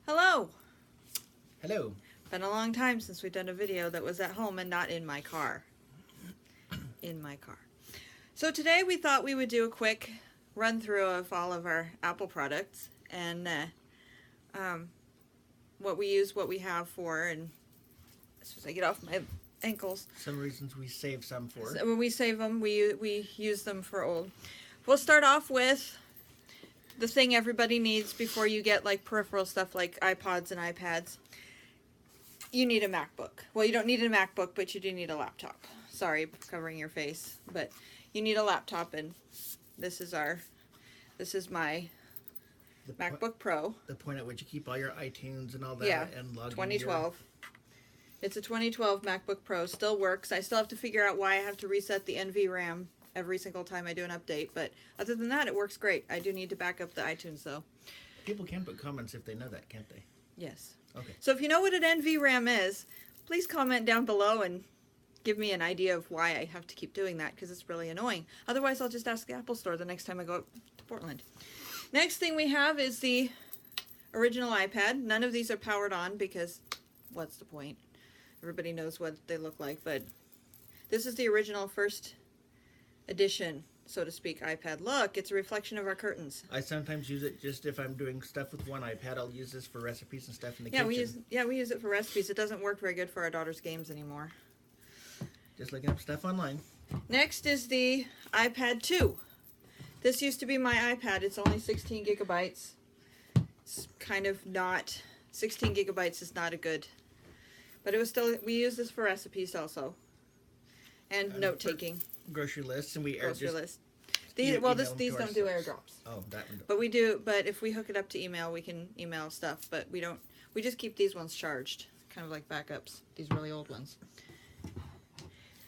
Hello! Hello. Been a long time since we've done a video that was at home and not in my car. In my car. So today we thought we would do a quick run through of all of our Apple products and what we use, what we have for, and as soon as I get off my ankles. Some reasons we save some for. So when we save them, we use them for old. We'll start off with the thing everybody needs before you get like peripheral stuff like iPods and iPads. You need a MacBook. Well, you don't need a MacBook, but you do need a laptop. Sorry, covering your face, but you need a laptop, and this is my MacBook Pro. The point at which you keep all your iTunes and all that, Yeah, and log 2012. It's a 2012 MacBook Pro. Still works. I still have to figure out why I have to reset the NVRAM every single time I do an update, but other than that, it works great. I do need to back up the iTunes, though. People can put comments if they know that, can't they? Yes. Okay. So if you know what an NVRAM is, please comment down below and give me an idea of why I have to keep doing that, because it's really annoying. Otherwise, I'll just ask the Apple Store the next time I go up to Portland. Next thing we have is the original iPad. None of these are powered on because what's the point? Everybody knows what they look like, but this is the original first edition, so to speak, iPad. Look, it's a reflection of our curtains. I sometimes use it just if I'm doing stuff with one iPad. I'll use this for recipes and stuff in the kitchen. We use it for recipes. It doesn't work very good for our daughter's games anymore. Just looking up stuff online. Next is the iPad 2. This used to be my iPad. It's only 16 gigabytes. It's kind of not, 16 gigabytes is not a good, but it was still, we use this for recipes also. And note-taking. Grocery lists, and we grocery list. These don't do airdrops. Oh, that one. But we do. But if we hook it up to email, we can email stuff. But we don't. We just keep these ones charged, kind of like backups. These really old ones.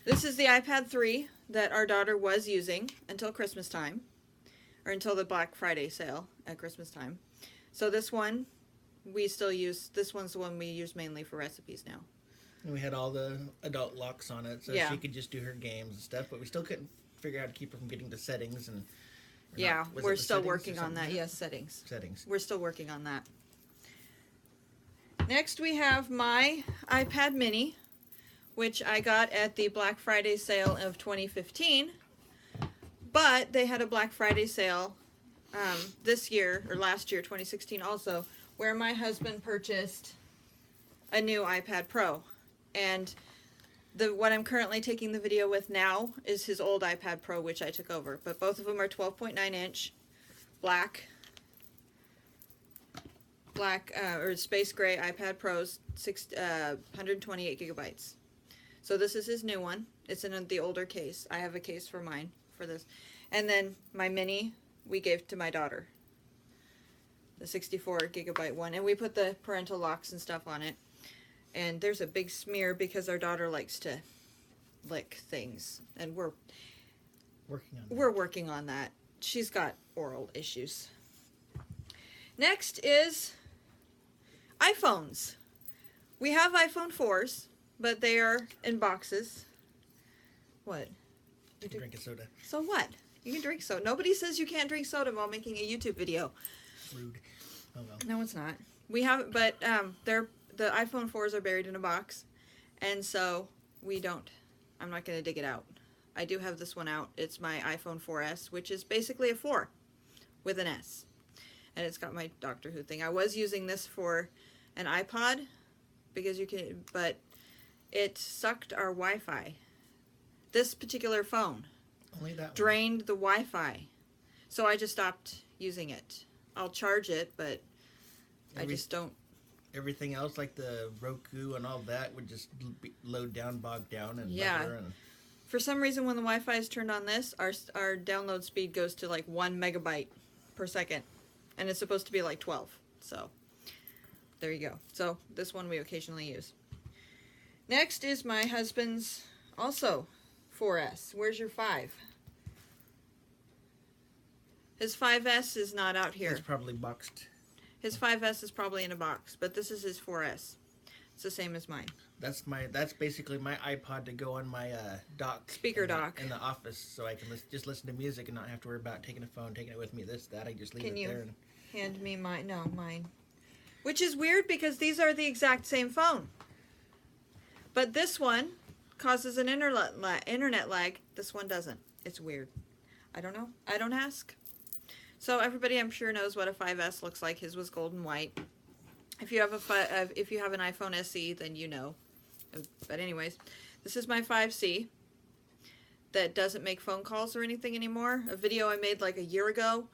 This is the iPad 3 that our daughter was using until Christmas time, or until the Black Friday sale at Christmas time. So this one, we still use. This one's the one we use mainly for recipes now. And we had all the adult locks on it, so she could just do her games and stuff, but we still couldn't figure out how to keep her from getting to settings. And we're still working on that. Yes, settings. Settings. We're still working on that. Next, we have my iPad Mini, which I got at the Black Friday sale of 2015. But they had a Black Friday sale this year, or last year, 2016 also, where my husband purchased a new iPad Pro. And what I'm currently taking the video with now is his old iPad Pro, which I took over. But both of them are 12.9 inch, black or space gray iPad Pros, 128 gigabytes. So this is his new one. It's in the older case. I have a case for mine for this. And then my Mini we gave to my daughter, the 64 gigabyte one. And we put the parental locks and stuff on it. And there's a big smear because our daughter likes to lick things, and we're working on that. She's got oral issues. Next is iPhones. We have iPhone 4s, but they are in boxes. What? You can drink a soda. So what? You can drink soda. Nobody says you can't drink soda while making a YouTube video. Rude. Oh well. No, it's not. We have, but the iPhone 4s are buried in a box, and so I'm not going to dig it out. I do have this one out. It's my iPhone 4S, which is basically a 4 with an S. And it's got my Doctor Who thing. I was using this for an iPod, but it sucked our Wi-Fi. This particular phone drained the Wi-Fi. So I just stopped using it. I'll charge it, but I just don't. Everything else, like the Roku and all that, would just load down, bog down, and For some reason, when the Wi-Fi is turned on this, our download speed goes to like 1 megabyte per second, and it's supposed to be like 12. So there you go. So this one we occasionally use. Next is my husband's also 4S. Where's your 5? His 5S is not out here. It's probably boxed. His 5S is probably in a box, but this is his 4S. It's the same as mine. That's basically my iPod to go on my dock. Speaker dock. In the office, so I can just listen to music and not have to worry about taking a phone, taking it with me, this, that. I just leave it there. Hand me mine. No, mine. Which is weird because these are the exact same phone. But this one causes an internet lag. This one doesn't. It's weird. I don't know. I don't ask. So everybody, I'm sure, knows what a 5S looks like. His was gold and white. If you have if you have an iPhone SE, then you know. But anyways, this is my 5C that doesn't make phone calls or anything anymore. A video I made like a year ago,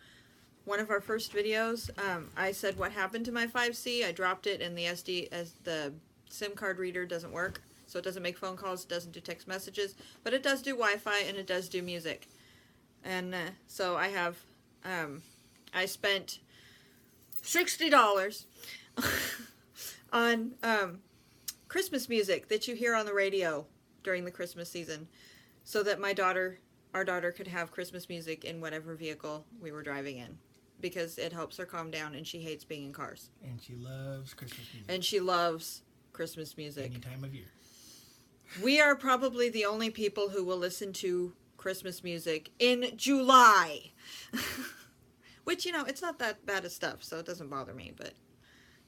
one of our first videos, I said what happened to my 5C. I dropped it and the SIM card reader doesn't work. So it doesn't make phone calls, it doesn't do text messages, but it does do Wi-Fi and it does do music. And so I have, I spent $60 on Christmas music that you hear on the radio during the Christmas season, so that our daughter could have Christmas music in whatever vehicle we were driving in, because it helps her calm down and she hates being in cars. And she loves Christmas music. And she loves Christmas music. Any time of year. We are probably the only people who will listen to Christmas music in July. Which, you know, it's not that bad of stuff, so it doesn't bother me, but,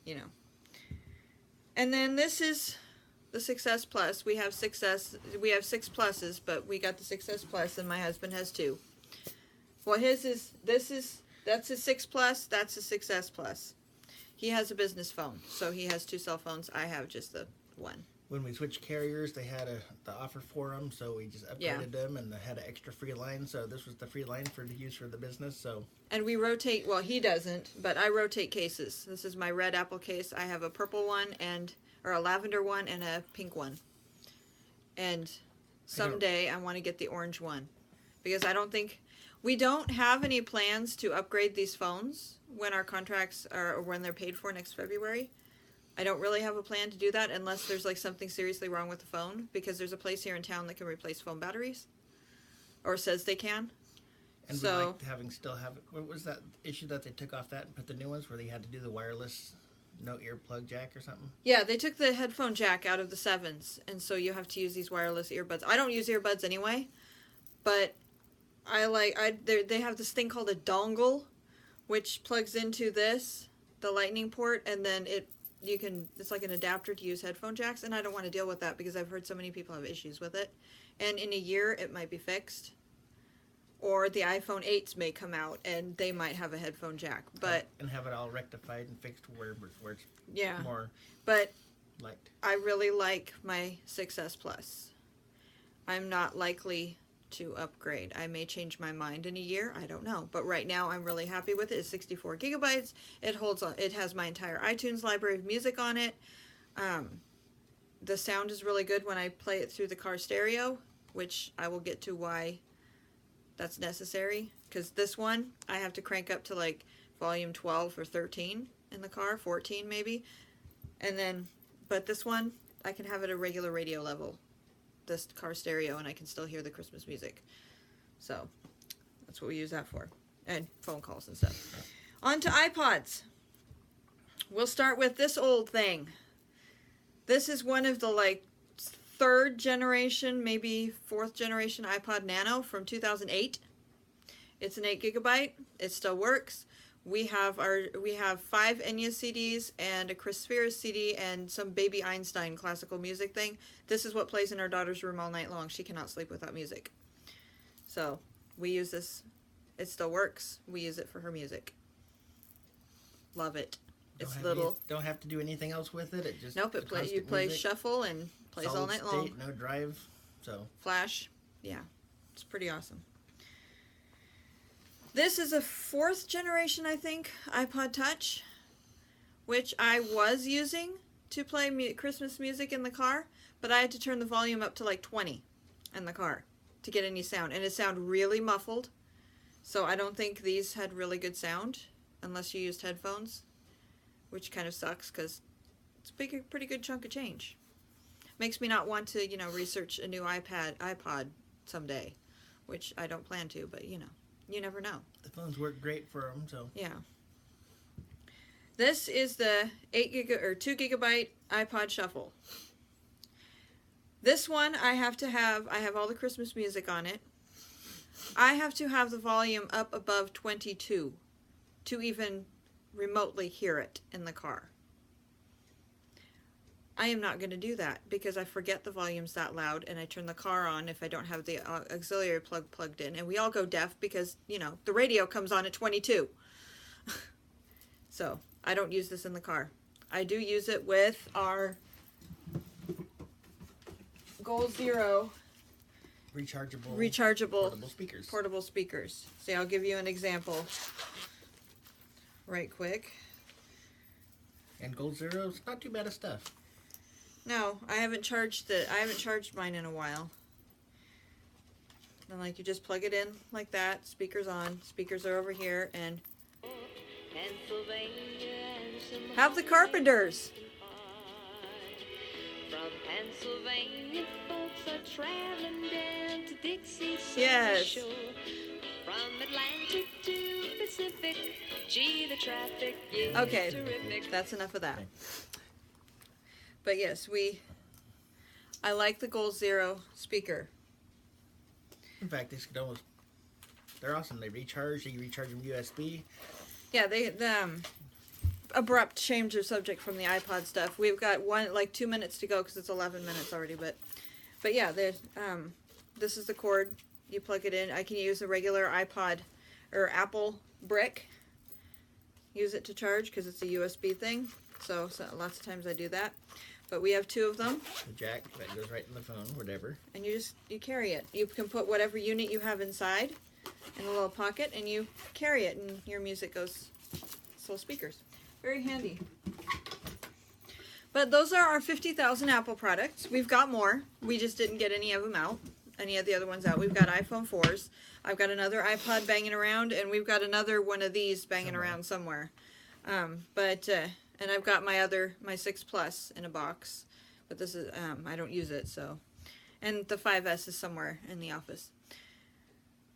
you know. And then this is the 6S Plus. We have 6S, we have 6 Pluses, but we got the 6S Plus, and my husband has 2. Well, that's a 6 Plus, that's a 6S Plus. He has a business phone, so he has 2 cell phones. I have just the one. When we switched carriers, they had the offer for them, so we just upgraded them, and they had an extra free line. So this was the free line to use for the business. So. And we rotate. Well, he doesn't, but I rotate cases. This is my red Apple case. I have a purple one or a lavender one and a pink one. And someday I want to get the orange one, because we don't have any plans to upgrade these phones when our contracts or when they're paid for next February. I don't really have a plan to do that unless there's like something seriously wrong with the phone, because there's a place here in town that can replace phone batteries, or says they can. And so, we like what was that issue that they took off that and put the new ones where they had to do the wireless, no earplug jack or something? Yeah, they took the headphone jack out of the 7s, and so you have to use these wireless earbuds. I don't use earbuds anyway, but they have this thing called a dongle, which plugs into the lightning port, and then it's like an adapter to use headphone jacks, and I don't want to deal with that because I've heard so many people have issues with it. And in a year, it might be fixed. Or the iPhone 8s may come out, and they might have a headphone jack. And have it all rectified and fixed where it's more liked. I really like my 6S Plus. I'm not likely to upgrade. I may change my mind in a year. I don't know. But right now, I'm really happy with it. It's 64 gigabytes. It has my entire iTunes library of music on it. The sound is really good when I play it through the car stereo, which I will get to why that's necessary. Because this one, I have to crank up to like volume 12 or 13 in the car, 14 maybe. But this one, I can have it at regular radio level, this car stereo, and I can still hear the Christmas music. So that's what we use that for, and phone calls and stuff. On to iPods. We'll start with this old thing. This is one of the 3rd generation, maybe 4th generation iPod Nano from 2008. It's an 8 gigabyte. It still works. We have 5 Enya CDs and a Chris Spears CD and some Baby Einstein classical music thing. This is what plays in our daughter's room all night long. She cannot sleep without music. So we use this. It still works. We use it for her music. Love it. Don't have to do anything else with it. It just you play shuffle and plays all night long. No drive. So flash. Yeah, it's pretty awesome. This is a 4th generation, I think, iPod Touch, which I was using to play Christmas music in the car, but I had to turn the volume up to 20 in the car to get any sound, and it sounded really muffled. So I don't think these had really good sound unless you used headphones, which kind of sucks because it's a pretty good chunk of change. Makes me not want to, research a new iPod someday, which I don't plan to, but you never know. The phones work great for them, so. Yeah. This is the 2 gigabyte iPod Shuffle. This one I have all the Christmas music on it. I have to have the volume up above 22 to even remotely hear it in the car. I am not going to do that because I forget the volume's that loud, and I turn the car on if I don't have the auxiliary plug plugged in. And we all go deaf because, you know, the radio comes on at 22. So I don't use this in the car. I do use it with our Goal Zero rechargeable portable speakers. See, I'll give you an example right quick. And Gold Zero's not too bad of stuff. No, I haven't charged mine in a while. And like, you just plug it in like that, speakers on, speakers are over here, and have the Carpenters. From Pennsylvania, folks are traveling down to Dixie. Yes. From Atlantic to Pacific, gee, the traffic is Okay, terrific. that's enough of that. But yes, I like the Goal Zero speaker. In fact, they're awesome. They recharge. You can recharge them USB. Yeah, abrupt change of subject from the iPod stuff. We've got 2 minutes to go because it's 11 minutes already. But yeah, this is the cord. You plug it in. I can use a regular iPod or Apple brick. Use it to charge because it's a USB thing. So lots of times I do that. But we have 2 of them. The jack that goes right in the phone, whatever. And you carry it. You can put whatever unit you have inside in a little pocket, and you carry it, and your music goes. So speakers, very handy. But those are our 50,000 Apple products. We've got more. We just didn't get any of them out. Any of the other ones out. We've got iPhone 4s. I've got another iPod banging around, and we've got another one of these banging around somewhere. And I've got my 6 Plus in a box, but this is I don't use it, so. And the 5S is somewhere in the office.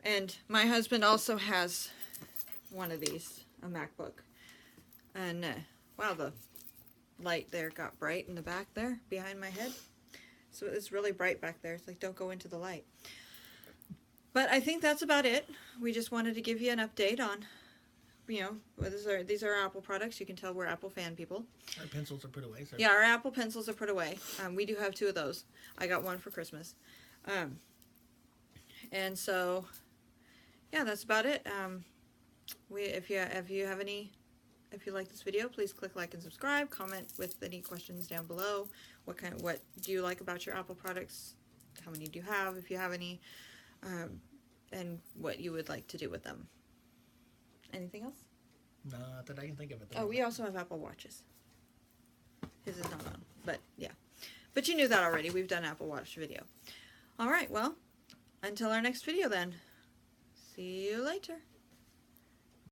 And my husband also has one of these, a MacBook. And wow, the light there got bright in the back there behind my head. So it's really bright back there. It's like, don't go into the light. But I think that's about it. We just wanted to give you an update on, you know, these are Apple products. You can tell we're Apple fan people. Our pencils are put away. So. Yeah, our Apple pencils are put away. We do have 2 of those. I got one for Christmas. And so, yeah, that's about it. If you like this video, please click like and subscribe. Comment with any questions down below. What do you like about your Apple products? How many do you have, if you have any? And what you would like to do with them. Anything else? No, not that I can think of it. Oh, we also have Apple Watches. His is not on, but yeah. But you knew that already. We've done Apple Watch video. All right, well, until our next video then. See you later.